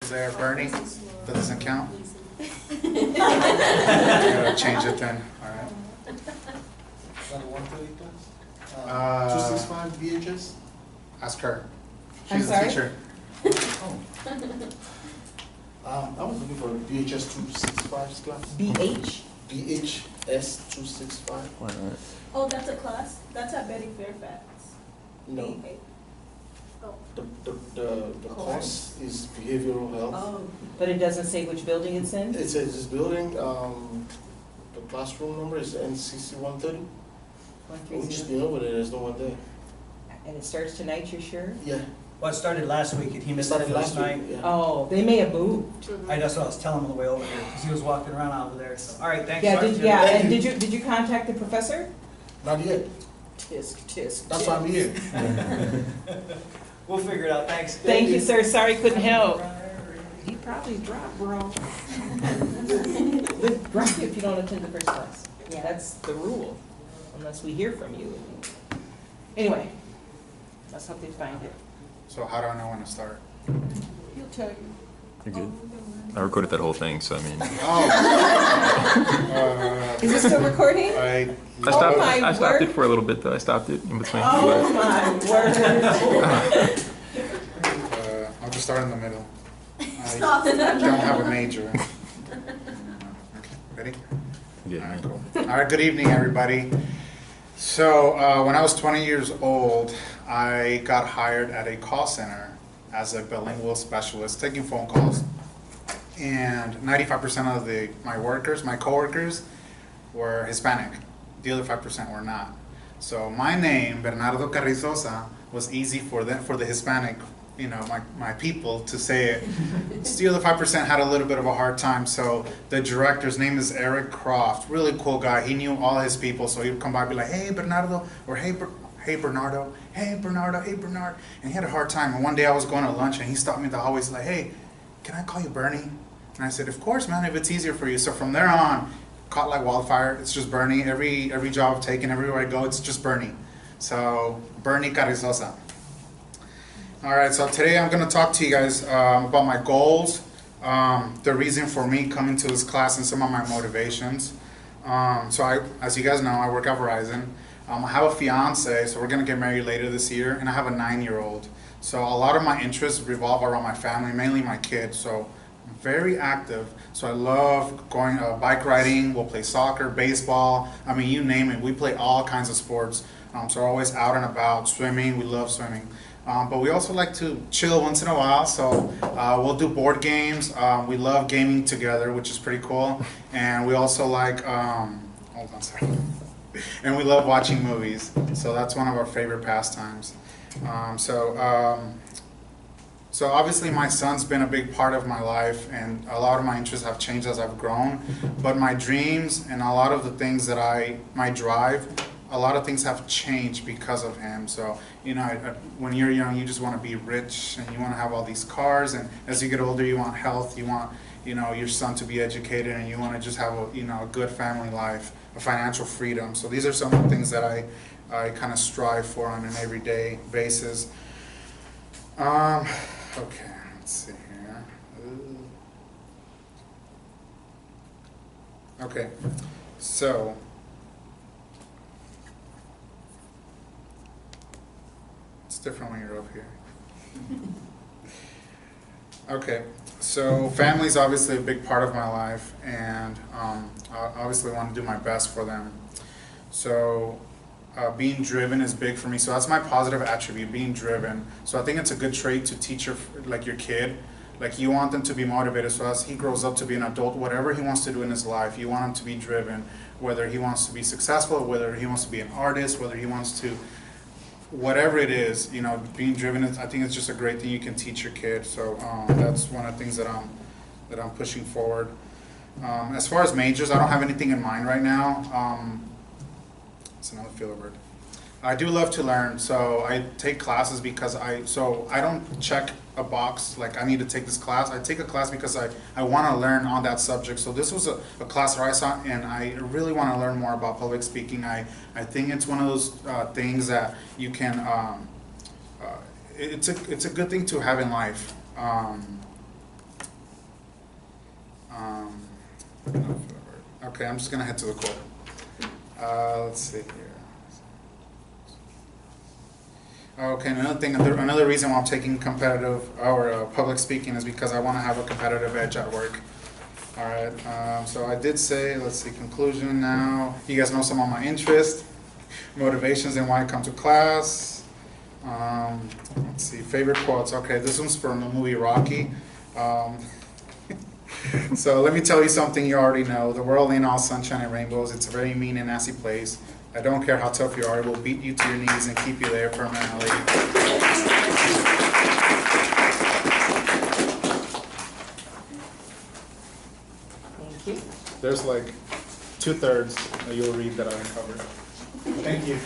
Is there Bernie? That doesn't count? Gotta change it then. All right. Is that a 130 class? 265 VHS? Ask her. I'm She's the sorry? teacher. I was looking for VHS 265 class. BH? VHS 265. Why not? Oh, that's a class? That's at Betty Fairfax. No, BA. Oh. the course is behavioral health. Oh. But it doesn't say which building it's in? It says this building, the classroom number is NCC 130. We just 130. been over there, there's no one there. And it starts tonight, you're sure? Yeah. Well, it started last week, and he missed it Started last last night. week, yeah. Oh, they may have moved. That's what I was telling him on the way over here, because he was walking around over there, so, all right, thanks. Yeah, Sorry, did, Jim. yeah, Thank and you. did you contact the professor? Not yet. Tisk, tisk, That's tisk. why I'm here. We'll figure it out, thanks. Thank you, sir, sorry couldn't help. He probably dropped, bro. But drop you if you don't attend the first class. Yeah. That's the rule, unless we hear from you. Anyway, let's hope they find it. So how do I know when to start? He'll tell you. You're good. I recorded that whole thing, so I mean, Oh. Is it still recording? I Oh my I stopped word. it for a little bit though. I stopped it in between. Oh my word. I'll just start in the middle. I Stop. don't have a major. Okay, ready? Yeah. All right, cool. All right, good evening, everybody. So when I was 20 years old, I got hired at a call center as a bilingual specialist, taking phone calls. And 95% of my coworkers, were Hispanic. The other 5% were not. So my name, Bernardo Carrizosa, was easy for the Hispanic, my people to say it. So the other 5% had a little bit of a hard time. So the director's name is Eric Croft, really cool guy. He knew all his people, so he would come by and be like, hey Bernardo, or hey Bernardo, hey Bernardo, hey Bernard. And he had a hard time. And one day I was going to lunch and he stopped me in the hallway. He's like, hey, can I call you Bernie? And I said, of course, man, if it's easier for you. So from there on, caught like wildfire, it's just Bernie. Every job I've taken, everywhere I go, it's just Bernie. So Bernie Carrizosa. All right, so today I'm going to talk to you guys about my goals, the reason for me coming to this class, and some of my motivations. As you guys know, I work at Verizon. I have a fiance, so we're going to get married later this year, and I have a 9-year-old. So a lot of my interests revolve around my family, mainly my kids. So I'm very active. So I love going bike riding. We'll play soccer, baseball. I mean, you name it. We play all kinds of sports. So we're always out and about, swimming. We love swimming. But we also like to chill once in a while, so we'll do board games. We love gaming together, which is pretty cool. And we also like, hold on, sorry. And we love watching movies, so that's one of our favorite pastimes. So obviously my son's been a big part of my life, and a lot of my interests have changed as I've grown. But my dreams and a lot of the things that my drive, a lot of things have changed because of him. So, when you're young, you just want to be rich and you want to have all these cars. And as you get older, you want health, you want, your son to be educated, and you want to just have a good family life, a financial freedom. So these are some of the things that I kind of strive for on an everyday basis. Okay, let's see here. Okay, so. It's different when you're up here. Okay, so family's obviously a big part of my life, and I obviously want to do my best for them. So being driven is big for me. So that's my positive attribute, being driven. So I think it's a good trait to teach your kid. Like, you want them to be motivated, so as he grows up to be an adult, whatever he wants to do in his life, you want him to be driven. Whether he wants to be successful, whether he wants to be an artist, whether he wants to, whatever it is, being driven, I think it's just a great thing you can teach your kid. So that's one of the things that I'm pushing forward. As far as majors, I don't have anything in mind right now. It's another filler word. I do love to learn, so I take classes because I don't check a box like I need to take this class. I take a class because I want to learn on that subject. So this was a class that I saw, and I really want to learn more about public speaking. I think it's one of those things that you can, it's a good thing to have in life. Okay, I'm just gonna head to the court. Let's see here. Okay, another thing, another reason why I'm taking competitive or public speaking is because I want to have a competitive edge at work. All right, so I did say, let's see, conclusion now. You guys know some of my interests, motivations, and why I come to class. Let's see, favorite quotes. Okay, this one's from the movie Rocky. So let me tell you something you already know. The world ain't all sunshine and rainbows. It's a very mean and nasty place. I don't care how tough you are. It will beat you to your knees and keep you there permanently. Thank you. There's like 2/3 that you'll read that I uncovered. Thank you.